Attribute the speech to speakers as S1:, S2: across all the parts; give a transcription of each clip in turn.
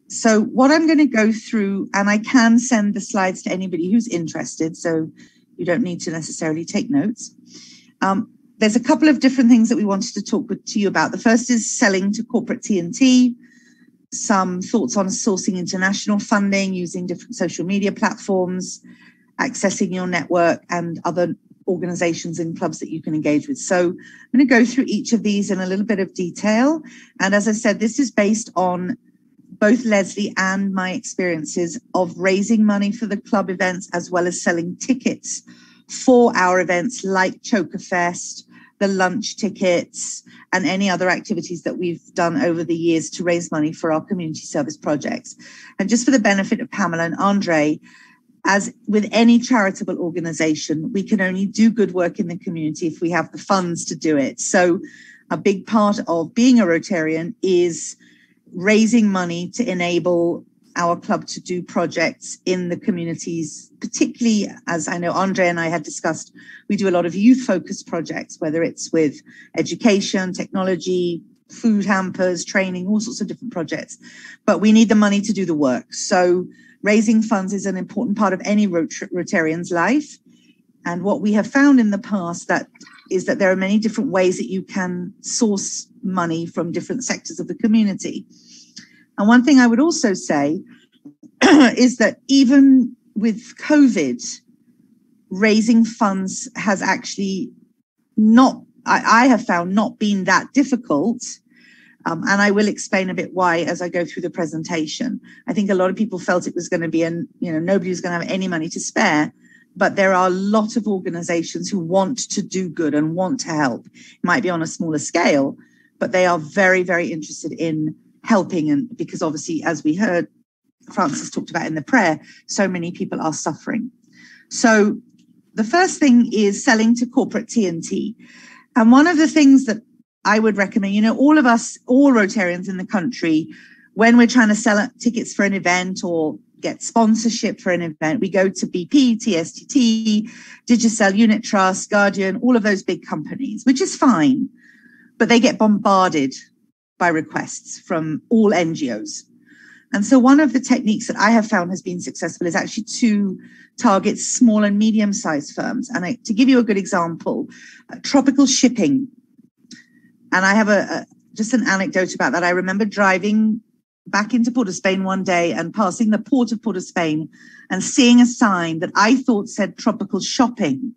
S1: So what I'm going to go through, and I can send the slides to anybody who's interested, so you don't need to necessarily take notes. There's a couple of different things that we wanted to talk to you about. The first is selling to corporate T&T, some thoughts on sourcing international funding using different social media platforms, accessing your network and other organizations and clubs that you can engage with. So I'm going to go through each of these in a little bit of detail. And as I said, this is based on both Leslie and my experiences of raising money for the club events, as well as selling tickets for our events like Chokerfest, the lunch tickets, and any other activities that we've done over the years to raise money for our community service projects. And just for the benefit of Pamela and Andre, as with any charitable organization, we can only do good work in the community if we have the funds to do it. So a big part of being a Rotarian is raising money to enable our club to do projects in the communities, particularly, as I know Andre and I had discussed, we do a lot of youth-focused projects, whether it's with education, technology, food hampers, training, all sorts of different projects. But we need the money to do the work. So raising funds is an important part of any Rotarian's life. And what we have found in the past is that there are many different ways that you can source money from different sectors of the community. And one thing I would also say is that even with COVID, raising funds has actually not, I have found, not been that difficult. And I will explain a bit why as I go through the presentation. I think a lot of people felt it was going to be, nobody was going to have any money to spare. But there are a lot of organizations who want to do good and want to help. It might be on a smaller scale, but they are very, very interested in helping. And because obviously, as we heard, Francis talked about in the prayer, so many people are suffering. So the first thing is selling to corporate T&T. And one of the things that I would recommend, all of us, all Rotarians in the country, when we're trying to sell tickets for an event or get sponsorship for an event, we go to BP, TSTT, Digicel, Unit Trust, Guardian, all of those big companies, which is fine, but they get bombarded by requests from all NGOs. And so one of the techniques that I have found has been successful is actually to target small and medium-sized firms. And to give you a good example, Tropical Shipping. And I have just an anecdote about that. I remember driving back into Port of Spain one day and passing the port of Port of Spain and seeing a sign that I thought said Tropical Shopping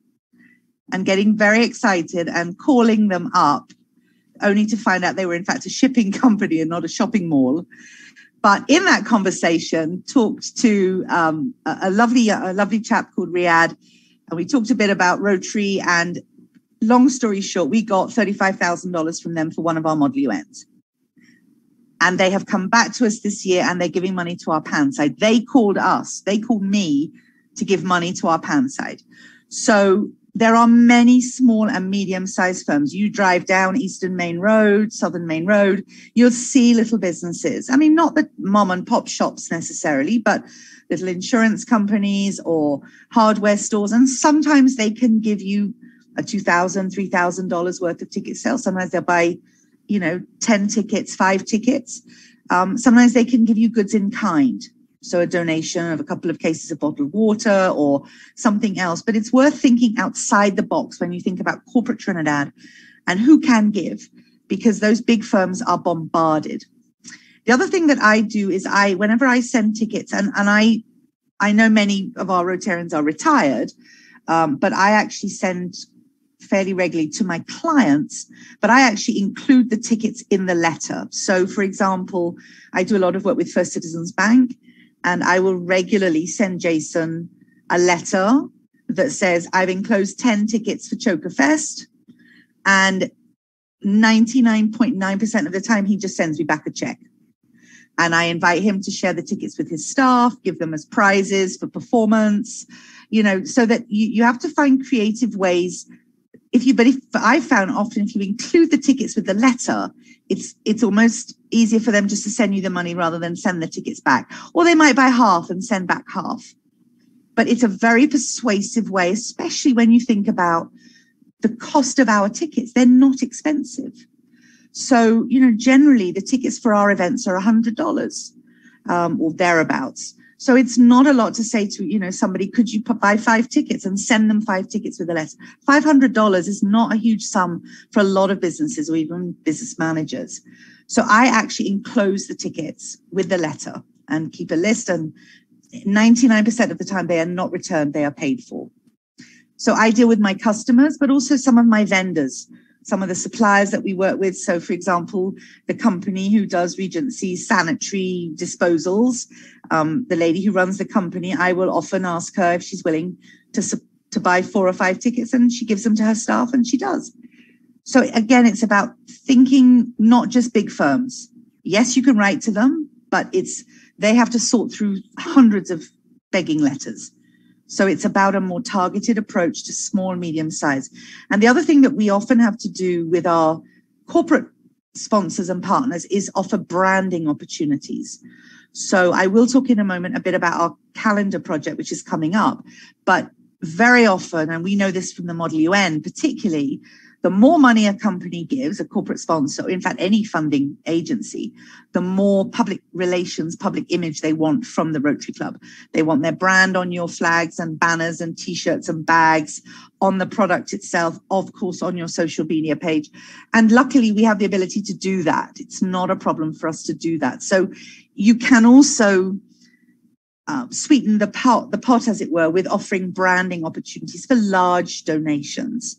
S1: and getting very excited and calling them up, only to find out they were in fact a shipping company and not a shopping mall. But in that conversation, talked to a lovely chap called Riyadh, and we talked a bit about Rotary. And long story short, we got $35,000 from them for one of our model UNs. And they have come back to us this year, and they're giving money to our PAN side. They called me to give money to our PAN side. So there are many small and medium-sized firms. You drive down Eastern Main Road, Southern Main Road, you'll see little businesses. I mean, not the mom and pop shops necessarily, but little insurance companies or hardware stores. And sometimes they can give you a $2,000, $3,000 worth of ticket sales. Sometimes they'll buy, 10 tickets, 5 tickets. Sometimes they can give you goods in kind. So a donation of a couple of cases of bottled water or something else. But it's worth thinking outside the box when you think about corporate Trinidad and who can give, because those big firms are bombarded. The other thing that I do is whenever I send tickets, and I know many of our Rotarians are retired, but I actually send fairly regularly to my clients, but I actually include the tickets in the letter. So for example, I do a lot of work with First Citizens Bank, and I will regularly send Jason a letter that says, I've enclosed 10 tickets for Chokerfest, and 99.9% of the time, he just sends me back a check. And I invite him to share the tickets with his staff, give them as prizes for performance, so that you have to find creative ways. But I found often if you include the tickets with the letter, it's almost easier for them just to send you the money rather than send the tickets back. Or they might buy half and send back half. But it's a very persuasive way, especially when you think about the cost of our tickets. They're not expensive. So, generally the tickets for our events are $100. or thereabouts. So it's not a lot to say to, somebody, could you buy 5 tickets and send them 5 tickets with a letter? $500 is not a huge sum for a lot of businesses or even business managers. So I actually enclose the tickets with the letter and keep a list, and 99% of the time they are not returned, they are paid for. So I deal with my customers, but also some of my vendors, some of the suppliers that we work with. So for example, the company who does Regency sanitary disposals, the lady who runs the company, I will often ask her if she's willing to buy 4 or 5 tickets, and she gives them to her staff, and she does. So again, it's about thinking not just big firms. Yes, you can write to them, but they have to sort through hundreds of begging letters. So it's about a more targeted approach to small, medium size. And the other thing that we often have to do with our corporate sponsors and partners is offer branding opportunities. So I will talk in a moment a bit about our calendar project, which is coming up. But very often, and we know this from the Model UN particularly, the more money a company gives, a corporate sponsor, or in fact any funding agency, the more public relations, public image they want from the Rotary Club. They want their brand on your flags and banners and T-shirts and bags, on the product itself, of course, on your social media page. And luckily, we have the ability to do that. It's not a problem for us to do that. So you can also sweeten the pot, as it were, with offering branding opportunities for large donations.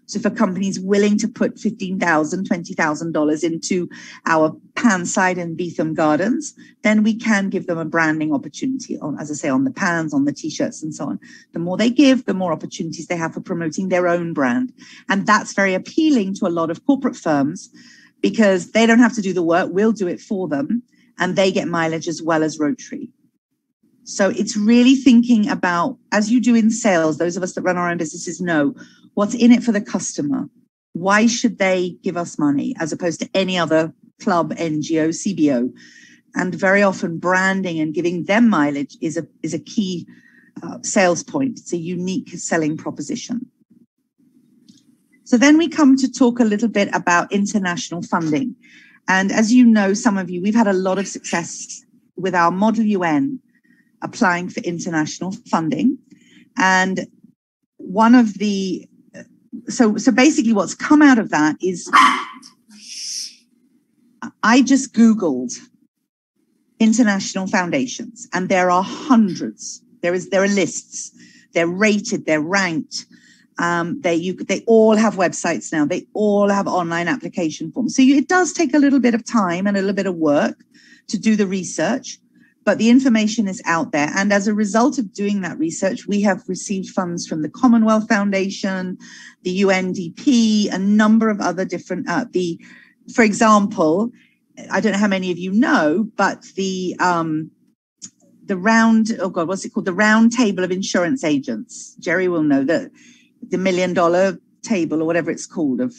S1: So if a company is willing to put $15,000, $20,000 into our pan site in Beatham Gardens, then we can give them a branding opportunity on, as I say, on the pans, on the T-shirts and so on. The more they give, the more opportunities they have for promoting their own brand. And that's very appealing to a lot of corporate firms because they don't have to do the work. We'll do it for them, and they get mileage as well as Rotary. So it's really thinking about, as you do in sales, those of us that run our own businesses know, what's in it for the customer? Why should they give us money as opposed to any other club, NGO, CBO? And very often branding and giving them mileage is a key sales point. It's a unique selling proposition. So then we come to talk a little bit about international funding. And as you know, some of you, we've had a lot of success with our Model UN applying for international funding. And one of the, so basically what's come out of that is I just Googled international foundations, and there are hundreds. There are lists. They're rated, they're ranked. They all have websites now. They all have online application forms. So it does take a little bit of time and a little bit of work to do the research, but the information is out there. And as a result of doing that research, we have received funds from the Commonwealth Foundation, the UNDP, a number of other different, for example, I don't know how many of you know, but the round, oh God, what's it called? The round table of insurance agents. Jerry will know that the $1 million table or whatever it's called of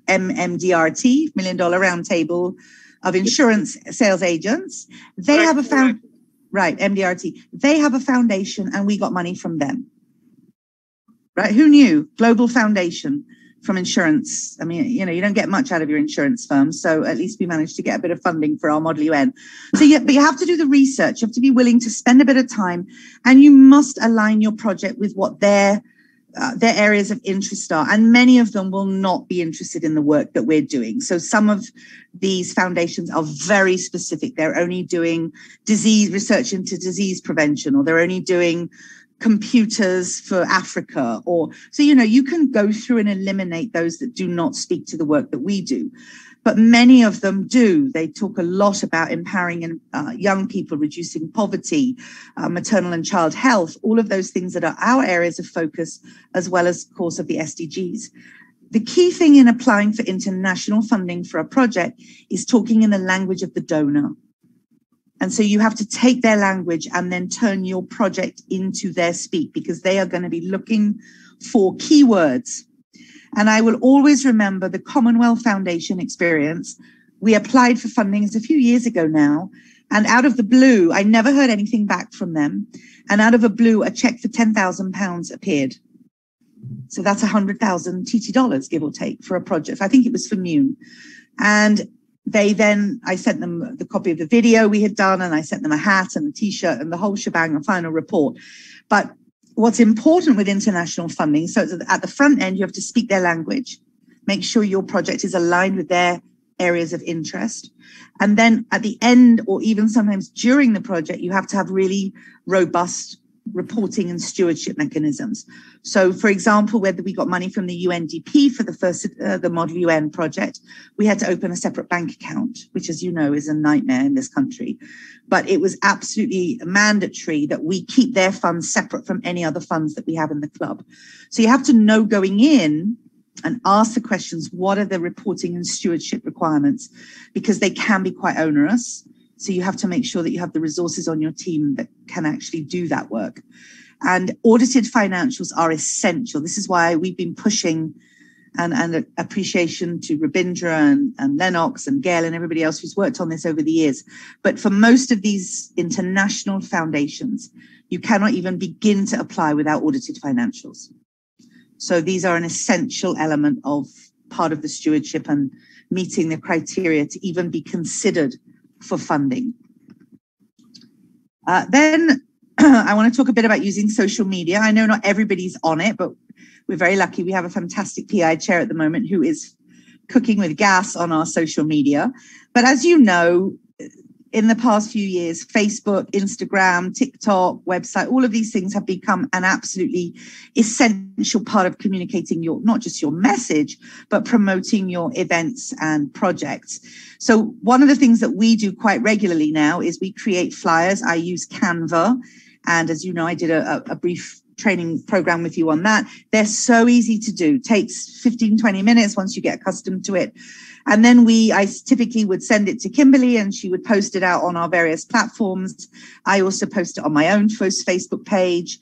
S1: MDRT, $1 million round table of insurance sales agents. They have a right, MDRT. They have a foundation and we got money from them. Right? Who knew? Global foundation from insurance. I mean, you don't get much out of your insurance firm. So at least we managed to get a bit of funding for our Model UN. So but you have to do the research. You have to be willing to spend a bit of time, and you must align your project with what their areas of interest are. And many of them will not be interested in the work that we're doing. So some of these foundations are very specific. They're only doing research into disease prevention, or they're only doing computers for Africa, so you can go through and eliminate those that do not speak to the work that we do. But many of them do. They talk a lot about empowering young people, reducing poverty, maternal and child health, all of those things that are our areas of focus, as well as, of course, of the SDGs. The key thing in applying for international funding for a project is talking in the language of the donor. And so you have to take their language and then turn your project into their speak, because they are going to be looking for keywords. And I will always remember the Commonwealth Foundation experience. We applied for funding a few years ago now, and out of the blue, I never heard anything back from them. And out of the blue, a check for £10,000 appeared. So that's 100,000 TT dollars, give or take, for a project. I think it was for Mune. And I sent them the copy of the video we had done, and I sent them a hat and a t-shirt and the whole shebang, a final report. But what's important with international funding, so at the front end, you have to speak their language, make sure your project is aligned with their areas of interest. And then at the end, or even sometimes during the project, you have to have really robust reporting and stewardship mechanisms. So, for example, whether we got money from the UNDP for the Model UN project, we had to open a separate bank account, which, as you know, is a nightmare in this country. But it was absolutely mandatory that we keep their funds separate from any other funds that we have in the club. So you have to know going in and ask the questions, what are the reporting and stewardship requirements? Because they can be quite onerous. So you have to make sure that you have the resources on your team that can actually do that work. And audited financials are essential. This is why we've been pushing and appreciation to Rabindra and Lennox and Gail and everybody else who's worked on this over the years. But for most of these international foundations, you cannot even begin to apply without audited financials. So these are an essential element of part of the stewardship and meeting the criteria to even be considered for funding. Then I want to talk a bit about using social media. I know not everybody's on it, but we're very lucky. We have a fantastic PI chair at the moment who is cooking with gas on our social media. But as you know, in the past few years, Facebook, Instagram, TikTok, website, all of these things have become an absolutely essential part of communicating your, not just your message, but promoting your events and projects. So one of the things that we do quite regularly now is we create flyers. I use Canva. And as you know, I did a brief training program with you on that. They're so easy to do. Takes 15, 20 minutes once you get accustomed to it. And then I typically would send it to Kimberly and she would post it out on our various platforms. I also post it on my own Facebook page.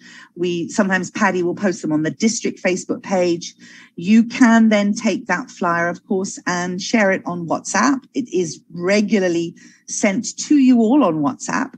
S1: Sometimes Paddy will post them on the district Facebook page. You can then take that flyer, of course, and share it on WhatsApp. It is regularly sent to you all on WhatsApp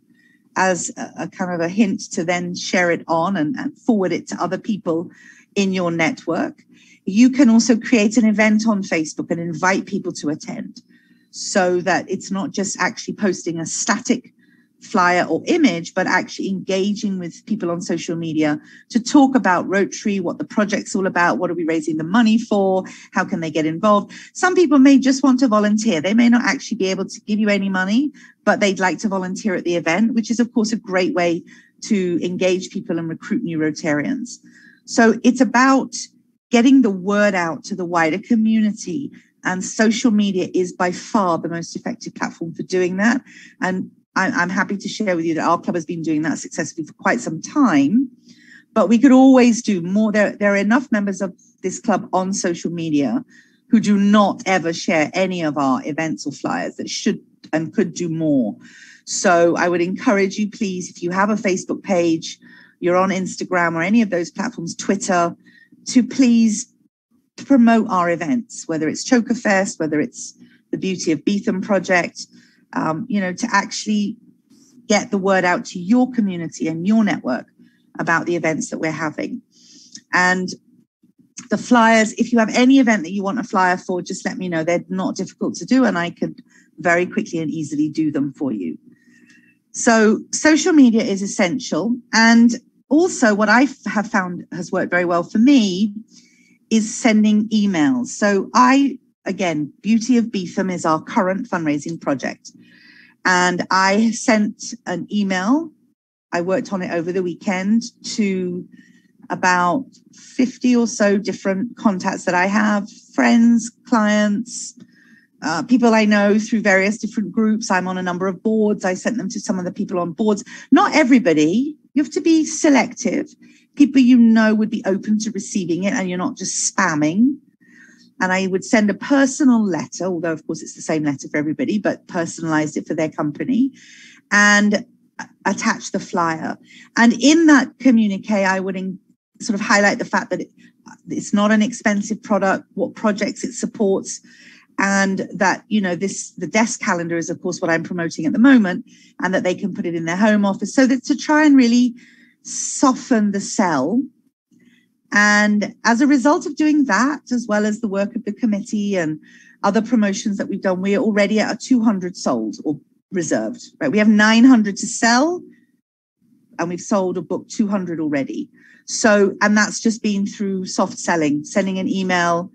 S1: as a kind of a hint to then share it on and forward it to other people in your network. You can also create an event on Facebook and invite people to attend so that it's not just actually posting a static flyer or image, but actually engaging with people on social media to talk about Rotary, what the project's all about, what are we raising the money for, how can they get involved. Some people may just want to volunteer. They may not actually be able to give you any money, but they'd like to volunteer at the event, which is, of course, a great way to engage people and recruit new Rotarians. So it's about getting the word out to the wider community, and social media is by far the most effective platform for doing that. And I'm happy to share with you that our club has been doing that successfully for quite some time, but we could always do more. There are enough members of this club on social media who do not ever share any of our events or flyers that should and could do more. So I would encourage you, please, if you have a Facebook page, you're on Instagram or any of those platforms, Twitter, to please promote our events, whether it's Choker Fest, whether it's the Beauty of Beatham project, to actually get the word out to your community and your network about the events that we're having. And the flyers, if you have any event that you want a flyer for, just let me know. They're not difficult to do and I could very quickly and easily do them for you. So social media is essential. And also what I have found has worked very well for me is sending emails. So again, Beauty of Beatham is our current fundraising project. And I sent an email. I worked on it over the weekend to about 50 or so different contacts that I have, friends, clients, people I know through various different groups. I'm on a number of boards. I sent them to some of the people on boards. Not everybody. You have to be selective. People you know would be open to receiving it and you're not just spamming. And I would send a personal letter, although of course it's the same letter for everybody, but personalized it for their company and attach the flyer. And in that communique, I would sort of highlight the fact that it's not an expensive product, what projects it supports, and that, the desk calendar is, of course, what I'm promoting at the moment, and that they can put it in their home office. So that to try and really soften the sell. And as a result of doing that, as well as the work of the committee and other promotions that we've done, we're already at 200 sold or reserved, right? We have 900 to sell, and we've sold or booked 200 already. So, and that's just been through soft selling, sending an email.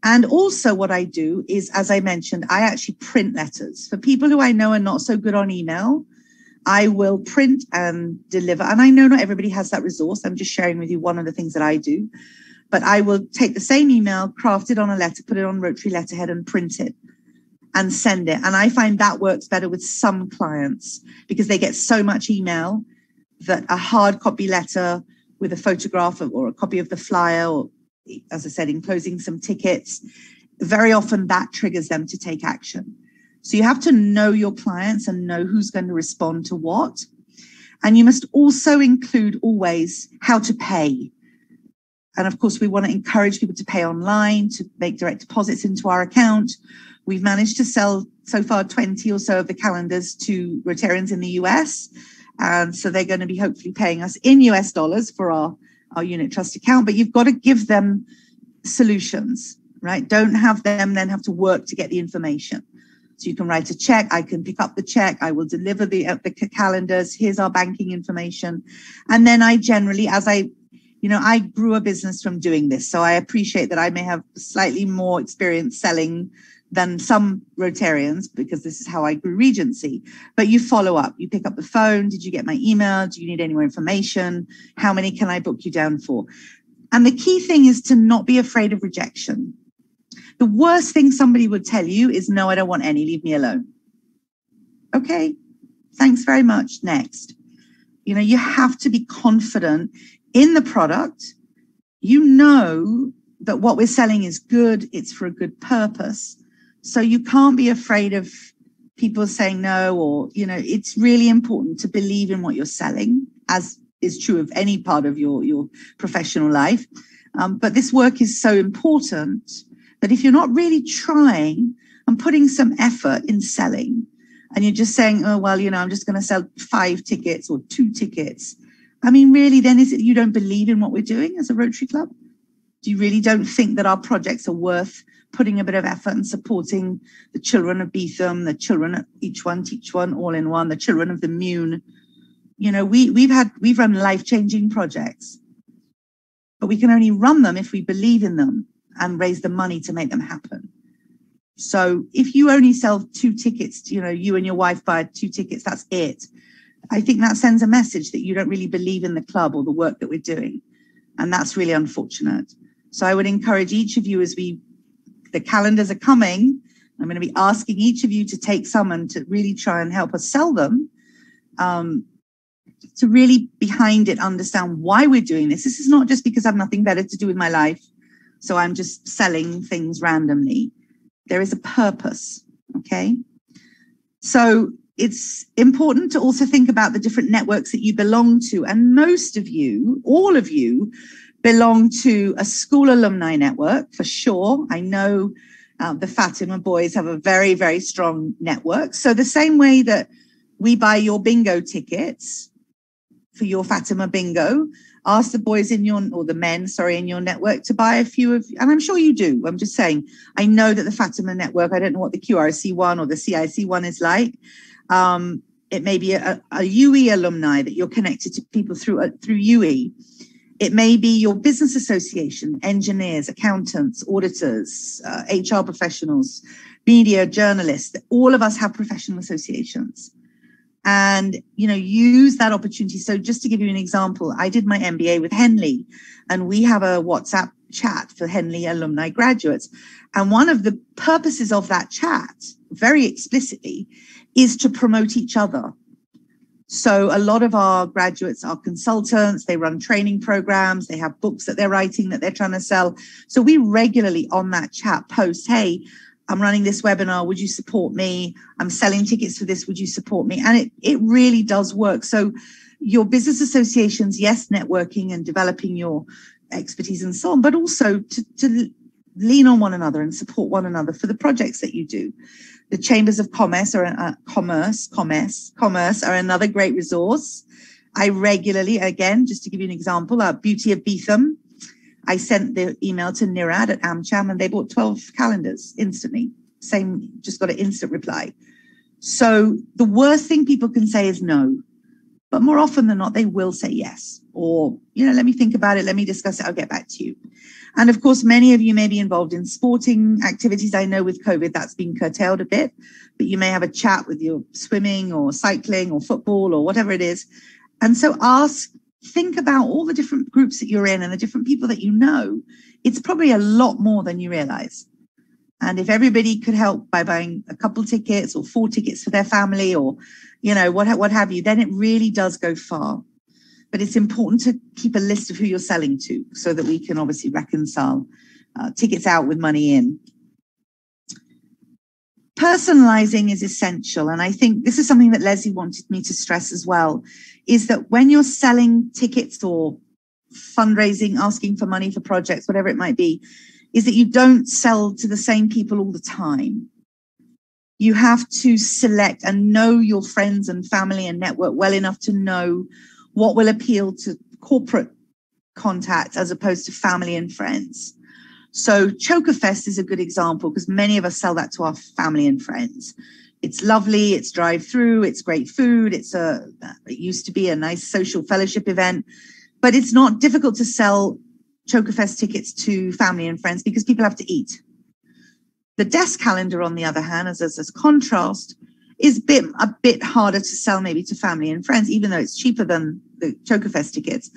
S1: And also what I do is, as I mentioned, I actually print letters. For people who I know are not so good on email, I will print and deliver. And I know not everybody has that resource. I'm just sharing with you one of the things that I do. But I will take the same email, craft it on a letter, put it on Rotary letterhead and print it and send it. And I find that works better with some clients because they get so much email that a hard copy letter with a photograph or a copy of the flyer, or as I said, enclosing some tickets, very often that triggers them to take action. So you have to know your clients and know who's going to respond to what. And you must also include always how to pay. And of course, we want to encourage people to pay online, to make direct deposits into our account. We've managed to sell so far 20 or so of the calendars to Rotarians in the US. And so they're going to be hopefully paying us in US dollars for our unit trust account. But you've got to give them solutions, right? Don't have them then have to work to get the information. So you can write a check. I can pick up the check. I will deliver the calendars. Here's our banking information. And then I generally, I grew a business from doing this. So I appreciate that I may have slightly more experience selling than some Rotarians because this is how I grew Regency. But you follow up. You pick up the phone. Did you get my email? Do you need any more information? How many can I book you down for? And the key thing is to not be afraid of rejection. The worst thing somebody would tell you is, no, I don't want any. Leave me alone. Okay, thanks very much. Next. You have to be confident in the product. You know that what we're selling is good. It's for a good purpose. So you can't be afraid of people saying no, or, it's really important to believe in what you're selling, as is true of any part of your professional life. But this work is so important that if you're not really trying and putting some effort in selling, and you're just saying, oh, well, I'm just going to sell 5 tickets or 2 tickets. I mean, really, then is it you don't believe in what we're doing as a Rotary Club? Do you really don't think that our projects are worth putting a bit of effort and supporting the children of Beatham, the children of Each One Teach One, All in One, the children of the Mune? We've run life-changing projects, but we can only run them if we believe in them and raise the money to make them happen. So if you only sell 2 tickets, you and your wife buy 2 tickets, that's it. I think that sends a message that you don't really believe in the club or the work that we're doing. And that's really unfortunate. So I would encourage each of you, the calendars are coming, I'm going to be asking each of you to take some and to really try and help us sell them, to really behind it understand why we're doing this. This is not just because I've nothing better to do with my life, so I'm just selling things randomly. There is a purpose, okay? So it's important to also think about the different networks that you belong to. And most of you, all of you, belong to a school alumni network for sure. I know the Fatima boys have a very, very strong network. So the same way that we buy your bingo tickets for your Fatima bingo, ask the boys in the men in your network to buy a few of, and I'm sure you do. I'm just saying, I know that the Fatima network, I don't know what the QRC one or the CIC one is like. It may be a UE alumni that you're connected to people through UE. It may be your business association, engineers, accountants, auditors, HR professionals, media, journalists. All of us have professional associations. And, use that opportunity. So just to give you an example, I did my MBA with Henley, and we have a WhatsApp chat for Henley alumni graduates. And one of the purposes of that chat, very explicitly, is to promote each other. So a lot of our graduates are consultants, they run training programs, they have books that they're writing that they're trying to sell. So we regularly on that chat post, hey, I'm running this webinar, would you support me? I'm selling tickets for this, would you support me? And it really does work. So your business associations, yes, networking and developing your expertise and so on, but also to lean on one another and support one another for the projects that you do. The Chambers of Commerce are another great resource. I regularly, again, just to give you an example, Beauty of Beatham. I sent the email to Nirad at AmCham and they bought 12 calendars instantly. Same, just got an instant reply. So the worst thing people can say is no, but more often than not, they will say yes. Or, let me think about it. Let me discuss it. I'll get back to you. And of course, many of you may be involved in sporting activities. I know with COVID, that's been curtailed a bit, but you may have a chat with your swimming or cycling or football or whatever it is. And so think about all the different groups that you're in and the different people that you know. It's probably a lot more than you realize. And if everybody could help by buying a couple tickets or 4 tickets for their family or, what have you, then it really does go far. But it's important to keep a list of who you're selling to so that we can obviously reconcile tickets out with money in. Personalizing is essential. And I think this is something that Leslie wanted me to stress as well, is that when you're selling tickets or fundraising, asking for money for projects, whatever it might be, is that you don't sell to the same people all the time. You have to select and know your friends and family and network well enough to know what will appeal to corporate contacts as opposed to family and friends. So Chokerfest is a good example because many of us sell that to our family and friends. It's lovely, it's drive-through, it's great food, it used to be a nice social fellowship event, but it's not difficult to sell Chokerfest tickets to family and friends because people have to eat. The desk calendar, on the other hand, as contrast, is a bit harder to sell maybe to family and friends, even though it's cheaper than the Chokerfest tickets.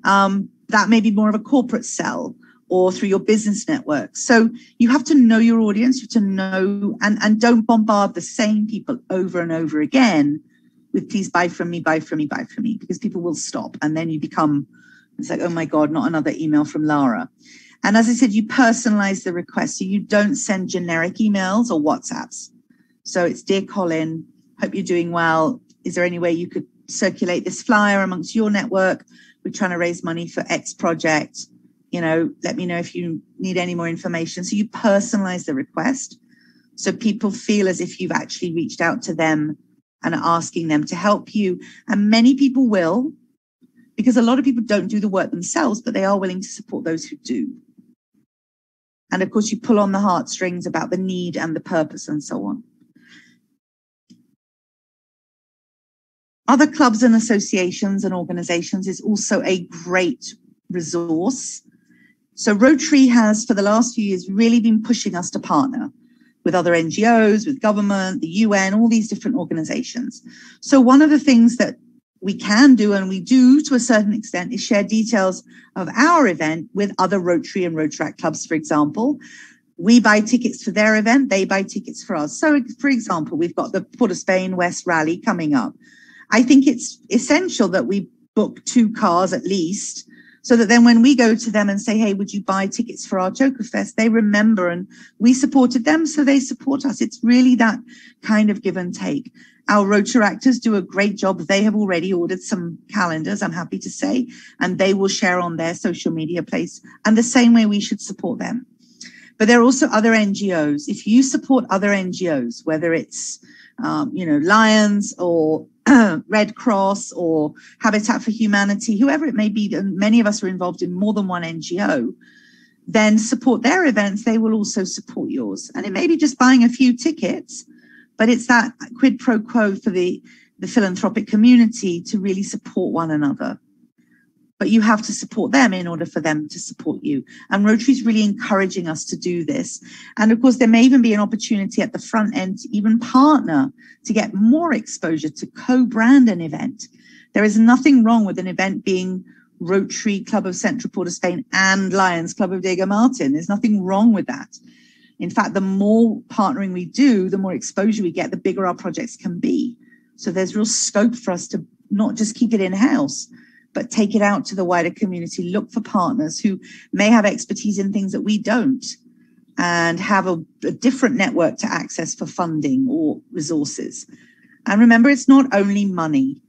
S1: That may be more of a corporate sell or through your business network. So you have to know your audience, you have to know, and don't bombard the same people over and over again with please buy from me, buy from me, buy from me, because people will stop. And then it's like, oh my God, not another email from Lara. And as I said, you personalize the request. So you don't send generic emails or WhatsApps. So it's, dear Colin, hope you're doing well. Is there any way you could circulate this flyer amongst your network? We're trying to raise money for X project. Let me know if you need any more information. So you personalize the request. So people feel as if you've actually reached out to them and are asking them to help you. And many people will, because a lot of people don't do the work themselves, but they are willing to support those who do. And of course, you pull on the heartstrings about the need and the purpose and so on. Other clubs and associations and organizations is also a great resource. So Rotary has, for the last few years, really been pushing us to partner with other NGOs, with government, the UN, all these different organizations. So one of the things that we can do, and we do to a certain extent, is share details of our event with other Rotary and Rotaract clubs, for example. We buy tickets for their event, they buy tickets for us. So, for example, we've got the Port of Spain West Rally coming up. I think it's essential that we book 2 cars at least, so that then when we go to them and say, hey, would you buy tickets for our Chokerfest, they remember and we supported them, so they support us. It's really that kind of give and take. Our Rotaractors do a great job. They have already ordered some calendars, I'm happy to say, and they will share on their social media place. And the same way we should support them. But there are also other NGOs. If you support other NGOs, whether it's, Lions or Red Cross or Habitat for Humanity, whoever it may be, and many of us are involved in more than one NGO, then support their events. They will also support yours. And it may be just buying a few tickets, but it's that quid pro quo for the philanthropic community to really support one another. But you have to support them in order for them to support you. And Rotary is really encouraging us to do this. And of course, there may even be an opportunity at the front end to even partner to get more exposure, to co-brand an event. There is nothing wrong with an event being Rotary Club of Central Port of Spain and Lions Club of Diego Martin. There's nothing wrong with that. In fact, the more partnering we do, the more exposure we get, the bigger our projects can be. So there's real scope for us to not just keep it in-house, but take it out to the wider community, look for partners who may have expertise in things that we don't and have a different network to access for funding or resources. And remember, it's not only money.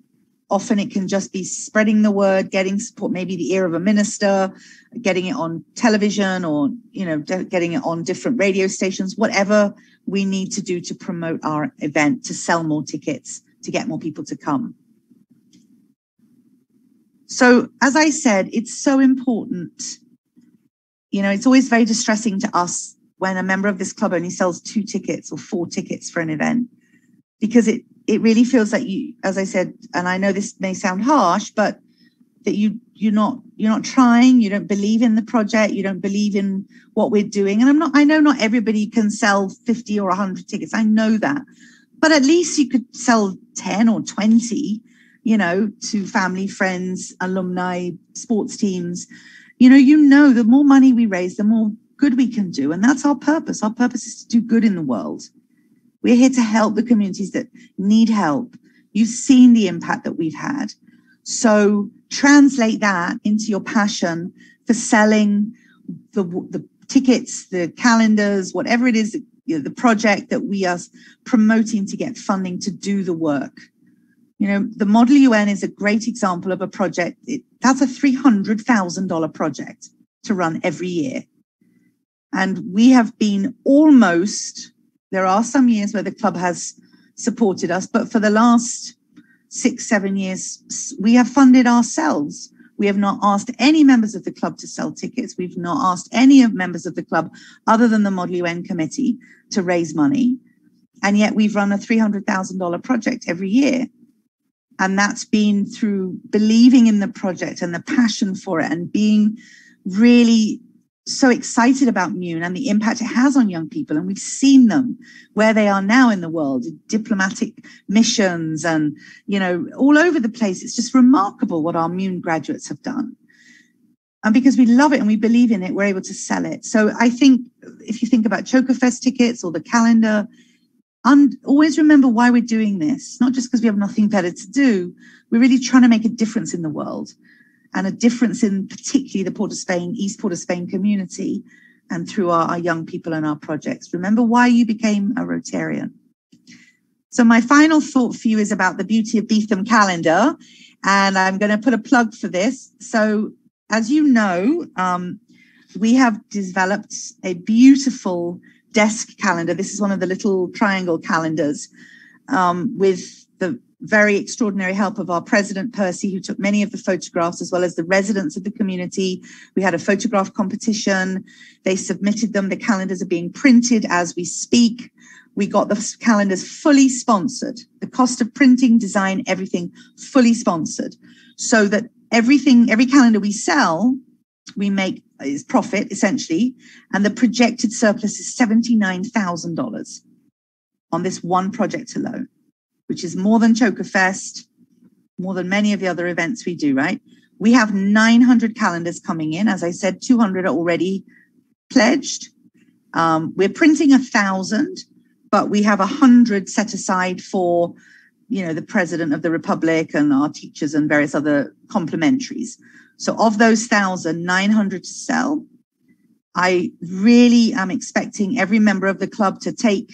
S1: Often it can just be spreading the word, getting support, maybe the ear of a minister, getting it on television or, getting it on different radio stations, whatever we need to do to promote our event, to sell more tickets, to get more people to come. So, as I said, it's so important You know, it's always very distressing to us when a member of this club only sells 2 tickets or 4 tickets for an event, because it really feels like you, as I said, and I know this may sound harsh, but that you're not trying, you don't believe in the project, you don't believe in what we're doing. And I know not everybody can sell 50 or 100 tickets. I know that, but at least you could sell 10 or 20, you know, to family, friends, alumni, sports teams. You know, the more money we raise, the more good we can do. And that's our purpose. Our purpose is to do good in the world. We're here to help the communities that need help. You've seen the impact that we've had. So translate that into your passion for selling the tickets, the calendars, whatever it is, you know, the project that we are promoting to get funding to do the work. You know, the Model UN is a great example of a project. That's a $300,000 project to run every year. And we have been almost, there are some years where the club has supported us, but for the last 6-7 years, we have funded ourselves. We have not asked any members of the club to sell tickets. We've not asked any of members of the club, other than the Model UN committee, to raise money. And yet we've run a $300,000 project every year. And that's been through believing in the project and the passion for it, and being really so excited about MUN and the impact it has on young people. And we've seen them where they are now in the world, diplomatic missions and, you know, all over the place. It's just remarkable what our MUN graduates have done. And because we love it and we believe in it, we're able to sell it. So I think if you think about Chokerfest tickets or the calendar, always remember why we're doing this. Not just because we have nothing better to do. We're really trying to make a difference in the world, and a difference in particularly the Port of Spain, East Port of Spain community, and through our young people and our projects. Remember why you became a Rotarian. So my final thought for you is about the beauty of Beatham Calendar, and I'm going to put a plug for this. So as you know, we have developed a beautiful desk calendar. This is one of the little triangle calendars with the very extraordinary help of our president, Percy, who took many of the photographs, as well as the residents of the community. We had a photograph competition. They submitted them. The calendars are being printed as we speak. We got the calendars fully sponsored. The cost of printing, design, everything fully sponsored. So that every calendar we sell, we make is profit, essentially. And the projected surplus is $79,000 on this one project alone, which is more than Chokerfest, more than many of the other events we do, right? We have 900 calendars coming in. As I said, 200 are already pledged. We're printing 1,000, but we have 100 set aside for, you know, the President of the Republic and our teachers and various other complementaries. So of those 1,000, 900 to sell. I really am expecting every member of the club to take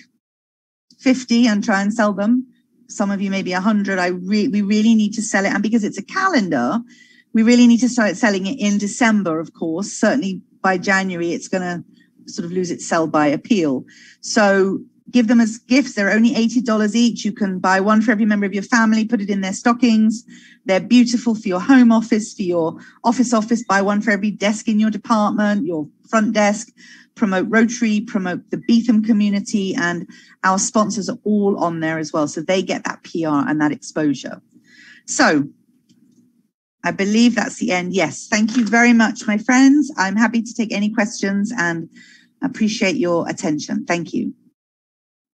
S1: 50 and try and sell them. Some of you maybe 100. We really need to sell it. And because it's a calendar, we really need to start selling it in December, of course. Certainly by January, it's going to sort of lose its sell-by appeal. So give them as gifts. They're only $80 each. You can buy one for every member of your family, put it in their stockings. They're beautiful for your home office, for your office. Buy one for every desk in your department, your front desk. Promote Rotary, promote the Beatham community, and our sponsors are all on there as well. So they get that PR and that exposure. So I believe that's the end. Yes, thank you very much, my friends. I'm happy to take any questions and appreciate your attention. Thank you.